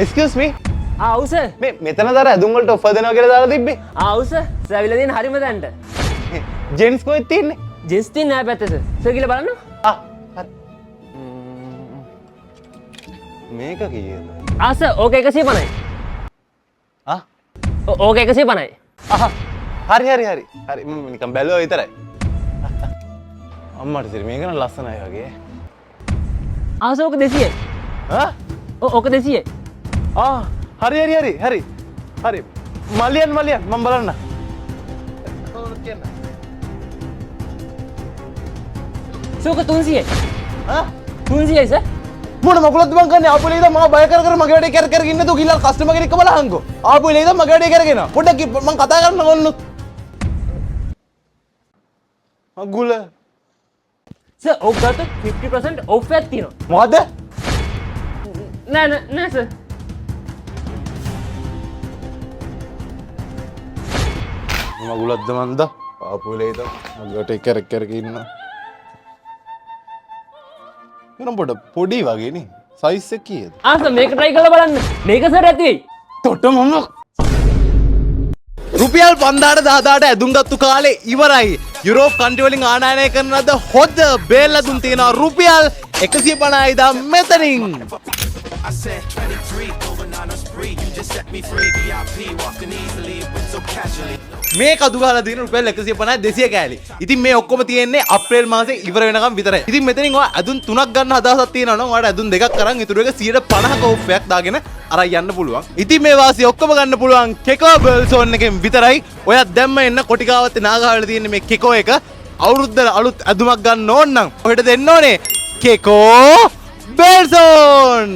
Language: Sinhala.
Excuse me. ආව් සර්. මේ මෙතන දර ඇඳුම් වලට ඔෆර් දෙනවා කියලා දාලා තිබ්බේ. ආව් සර්. සර් ඇවිල්ලා තියෙන හරිම දැන්ට. ජෙන්ස් කොහෙද තියෙන්නේ? ජෙන්ස් තියෙන නෑ පැත්තේ සර්. සර් කියලා බලන්න. ආ හරි. මේක කීයද? සර් ඕක 150යි. ආ ඕක 150යි. හරි මම නිකන් බැලුවා විතරයි. අම්මට ඉතින් මේක නම් ලස්සනයි වගේ. සර් ඕක 200යි. ඕක 200යි. හරි මලියන් මම බලන්න. සර් ඕක 300යි. 300යි සර්. මොන මකුලත් මං කන්නේ ආපු ලේද මම බය කර මගේ වැඩේ කර ඉන්න තු ගිල්ලා කස්ටමර් කෙනෙක් බලහන්කෝ. ආපු ලේද මගේ වැඩේ කරගෙන. පොඩ්ඩක් මං කතා කරන්න ඕන. අගුල. සර් ඕක ගත්ත 50% ඔෆ් එකක් තියෙනවා. මොකද? නෑ සර්. මගුලක්ද මන්ද ආපු ලේද මගේ වැඩේ කර ඉන්න. එනම් පොඩි වගේ නේ. සයිස් එක කීයද? සර් මේක try කරලා බලන්න. මේක සර් ඇති වෙයි. තොට මම රුපියල් 5000ට ඇඳුම් ගත්තු කාලේ ඉවරයි. යුරෝප් කන්ට්‍රි වලින් ආනයනය කරන ලද හොද බේල් ඇඳුම් තියෙනවා රුපියල් 150යි දා මෙතනින්. I said 23 over 9 spree you just set me free VIP walking easily with so casually මේ කඩු ගහලා තියෙන රුපියල් 150 200 කෑලි. ඉතින් මේ ඔක්කොම තියෙන්නේ අප්‍රේල් මාසේ ඉවර වෙනකම් විතරයි. ඉතින් මෙතනින් ඔයා ඇඳුම් 3ක් ගන්න හදහසක් තියෙනවා නම් ඔයාලට ඇඳුම් 2ක් අරන් ඊටු එක 150ක ඔෆ් එකක් දාගෙන අරන් යන්න පුළුවන්. ඉතින් මේ වාසිය ඔක්කොම ගන්න පුළුවන් කෙකෝ බර්ල්සෝන් එකෙන් විතරයි. ඔයා දැම්ම එන්න කොටිකාවත්තේ නාගාවල තියෙන මේ කෙකෝ එක අවුරුද්ද අලුත් ඇඳුමක් ගන්න ඕන නම් ඔහෙට දෙන්න ඕනේ කෙකෝ බර්ල්සෝන්.